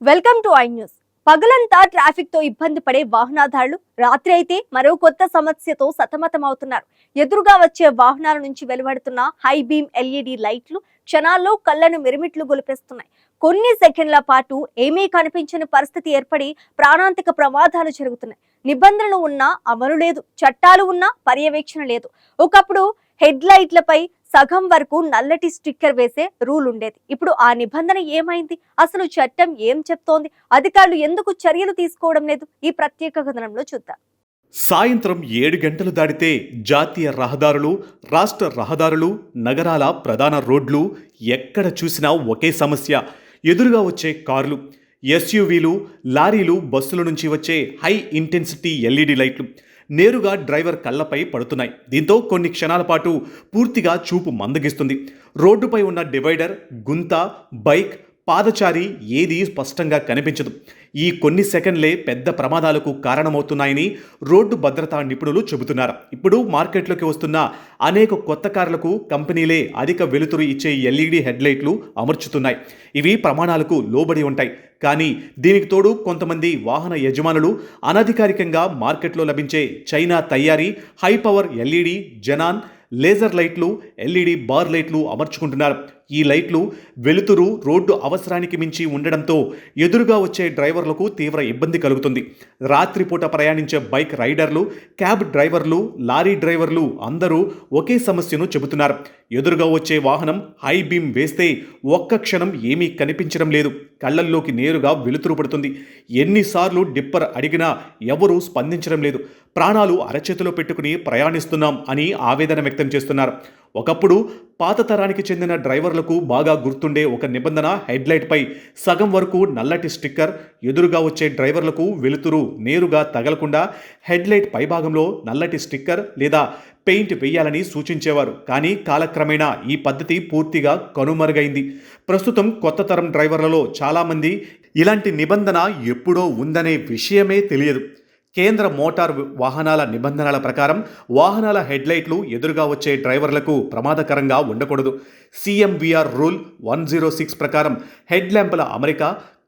Welcome to I news. పగలంతా traffic తో ఇబ్బంది పడే వాహనదారులు రాత్రి అయితే మరో కొత్త సమస్యతో సతమతమవుతున్నారు. ఎదురుగా వచ్చే వాహనాల నుంచి వెలువడుతున్న హై బీమ్ ఎల్ఈడి లైట్లు క్షణాల్లో కళ్లను మిరుమిట్లు గొలిపేస్తున్నాయి. కొన్ని సెకండ్ల పాటు ఏమీ కనిపించని పరిస్థితి ఏర్పడి ప్రాణాంతక ప్రమాదాలు జరుగుతున్నాయి. నిబంధనలు ఉన్నా అమలు లేదు, చట్టాలు ఉన్నా పర్యవేక్షణ లేదు. ఒకప్పుడు హెడ్ లైట్లపై సగం వరకు నల్లటి స్టిక్కర్ వేసే రూల్ ఉండేది. ఇప్పుడు ఆ నిబంధన ఏమైంది? అసలు చట్టం ఏం చెప్తోంది? అధికారులు ఎందుకు చర్యలు తీసుకోవడం లేదు? ఈ ప్రత్యేక కథనంలో చూద్దాం. సాయంత్రం 7 గంటలు దాటితే జాతీయ రహదారులు, రాష్ట్ర రహదారులు, నగరాల ప్రధాన రోడ్లు ఎక్కడ చూసినా ఒకే సమస్య. ఎదురుగా వచ్చే కార్లు, ఎస్యూవీలు, లారీలు, బస్సుల నుంచి వచ్చే హై ఇంటెన్సిటీ ఎల్ఈడి లైట్లు నేరుగా డ్రైవర్ కళ్ళపై పడుతున్నాయి. దీంతో కొన్ని క్షణాల పాటు పూర్తిగా చూపు మందగిస్తుంది. రోడ్డుపై ఉన్న డివైడర్, గుంత, బైక్, పాదచారి ఏదీ స్పష్టంగా కనిపించదు. ఈ కొన్ని సెకండ్లే పెద్ద ప్రమాదాలకు కారణమవుతున్నాయని రోడ్డు భద్రతా నిపుణులు చెబుతున్నారు. ఇప్పుడు మార్కెట్లోకి వస్తున్న అనేక కొత్త కార్లకు కంపెనీలే అధిక వెలుతురు ఇచ్చే ఎల్ఈడి హెడ్లైట్లు అమర్చుతున్నాయి. ఇవి ప్రమాణాలకు లోబడి ఉంటాయి. కానీ దీనికి తోడు కొంతమంది వాహన యజమానులు అనధికారికంగా మార్కెట్లో లభించే చైనా తయారీ high power LED, xenon, laser లైట్లు, ఎల్ఈడి బార్ లైట్లు అమర్చుకుంటున్నారు. ఈ లైట్లు వెలుతురు రోడ్డు అవసరానికి మించి ఉండడంతో ఎదురుగా వచ్చే డ్రైవర్లకు తీవ్ర ఇబ్బంది కలుగుతుంది. రాత్రిపూట ప్రయాణించే బైక్ రైడర్లు, క్యాబ్ డ్రైవర్లు, లారీ డ్రైవర్లు అందరూ ఒకే సమస్యను చెబుతున్నారు. ఎదురుగా వచ్చే వాహనం హై బీమ్ వేస్తే ఒక్క క్షణం ఏమీ కనిపించడం లేదు. కళ్ళల్లోకి నేరుగా వెలుతురు పడుతుంది. ఎన్నిసార్లు డిప్పర్ అడిగినా ఎవరూ స్పందించడం లేదు. ప్రాణాలు అరచేతిలో పెట్టుకుని ప్రయాణిస్తున్నాం అని ఆవేదన వ్యక్తం చేస్తున్నారు. ఒకప్పుడు పాత తరానికి చెందిన డ్రైవర్లకు బాగా గుర్తుండే ఒక నిబంధన హెడ్లైట్పై సగం వరకు నల్లటి స్టిక్కర్, ఎదురుగా వచ్చే డ్రైవర్లకు వెలుతురు నేరుగా తగలకుండా హెడ్లైట్ పైభాగంలో నల్లటి స్టిక్కర్ లేదా పెయింట్ వేయాలని సూచించేవారు. కానీ కాలక్రమేణా ఈ పద్ధతి పూర్తిగా కనుమరుగైంది. ప్రస్తుతం కొత్త తరం డ్రైవర్లలో చాలామంది ఇలాంటి నిబంధన ఎప్పుడో ఉందనే విషయమే తెలియదు. కేంద్ర మోటార్ వాహనాల నిబంధనల ప్రకారం వాహనాల హెడ్లైట్లు ఎదురుగా వచ్చే డ్రైవర్లకు ప్రమాదకరంగా ఉండకూడదు. సిఎంవిఆర్ రూల్ 106 ప్రకారం హెడ్ ల్యాంపుల అమరిక,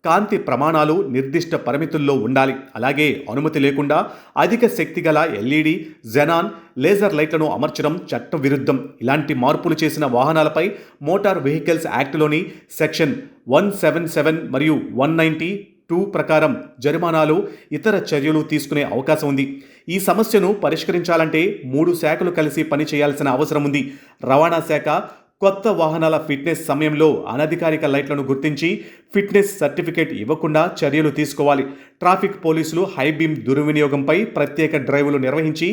కాంతి ప్రమాణాలు నిర్దిష్ట పరిమితుల్లో ఉండాలి. అలాగే అనుమతి లేకుండా అధిక శక్తి గల ఎల్ఈడి, జెనాన్, లేజర్ లైట్లను అమర్చడం చట్ట విరుద్ధం. ఇలాంటి మార్పులు చేసిన వాహనాలపై మోటార్ వెహికల్స్ యాక్ట్లోని సెక్షన్ 177 మరియు 192 ప్రకారం జరిమానాలు, ఇతర చర్యలు తీసుకునే అవకాశం ఉంది. ఈ సమస్యను పరిష్కరించాలంటే 3 శాఖలు కలిసి పని చేయాల్సిన అవసరం ఉంది. రవాణా శాఖ కొత్త వాహనాల ఫిట్నెస్ సమయంలో అనధికారిక లైట్లను గుర్తించి ఫిట్నెస్ సర్టిఫికేట్ ఇవ్వకుండా చర్యలు తీసుకోవాలి. ట్రాఫిక్ పోలీసులు హై బీమ్ దుర్వినియోగంపై ప్రత్యేక డ్రైవ్లు నిర్వహించి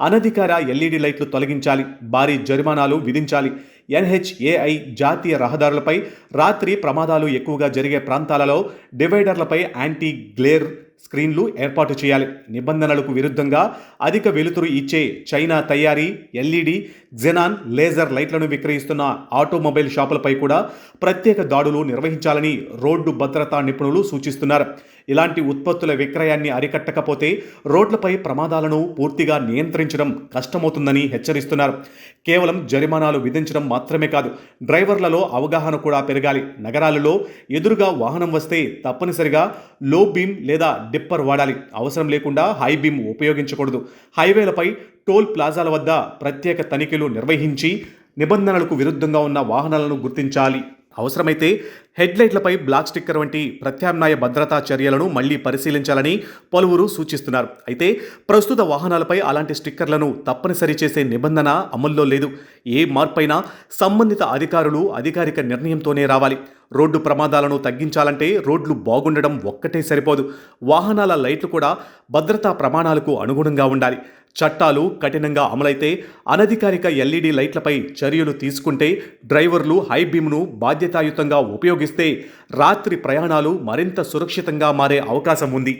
అనధికార ఎల్ఈడి లైట్లు తొలగించాలి. భారీ జరిమానాలు విధించాలి. ఎన్హెచ్ఏఐ జాతీయ రహదారులపై రాత్రి ప్రమాదాలు ఎక్కువగా జరిగే ప్రాంతాలలో డివైడర్లపై యాంటీ గ్లేర్ స్క్రీన్లు ఏర్పాటు చేయాలి. నిబంధనలకు విరుద్ధంగా అధిక వెలుతురు ఇచ్చే చైనా తయారీ ఎల్ఈడి, జెనాన్, లేజర్ లైట్లను విక్రయిస్తున్న ఆటోమొబైల్ షాపులపై కూడా ప్రత్యేక దాడులు నిర్వహించాలని రోడ్డు భద్రతా నిపుణులు సూచిస్తున్నారు. ఇలాంటి ఉత్పత్తుల విక్రయాన్ని అరికట్టకపోతే రోడ్లపై ప్రమాదాలను పూర్తిగా నియంత్రించడం కష్టమవుతుందని హెచ్చరిస్తున్నారు. కేవలం జరిమానాలు విధించడం మాత్రమే కాదు, డ్రైవర్లలో అవగాహన కూడా పెరగాలి. నగరాలలో ఎదురుగా వాహనం వస్తే తప్పనిసరిగా లో బీమ్ లేదా డిప్పర్ వాడాలి. అవసరం లేకుండా హై బీమ్ ఉపయోగించకూడదు. హైవేలపై, టోల్ ప్లాజాల వద్ద ప్రత్యేక తనిఖీలు నిర్వహించి నిబంధనలకు విరుద్ధంగా ఉన్న వాహనాలను గుర్తించాలి. అవసరమైతే హెడ్లైట్లపై బ్లాక్ స్టిక్కర్ వంటి ప్రత్యామ్నాయ భద్రతా చర్యలను మళ్లీ పరిశీలించాలని పలువురు సూచిస్తున్నారు. అయితే ప్రస్తుత వాహనాలపై అలాంటి స్టిక్కర్లను తప్పనిసరి చేసే నిబంధన అమల్లో లేదు. ఏ మార్పైనా సంబంధిత అధికారులు అధికారిక నిర్ణయంతోనే రావాలి. రోడ్డు ప్రమాదాలను తగ్గించాలంటే రోడ్లు బాగుండడం ఒక్కటే సరిపోదు. వాహనాల లైట్లు కూడా భద్రతా ప్రమాణాలకు అనుగుణంగా ఉండాలి. చట్టాలు కఠినంగా అమలైతే, అనధికారిక ఎల్ఈడి లైట్లపై చర్యలు తీసుకుంటే, డ్రైవర్లు హై బీమ్ను బాధ్యతాయుతంగా ఉపయోగిస్తే రాత్రి ప్రయాణాలు మరింత సురక్షితంగా మారే అవకాశం ఉంది.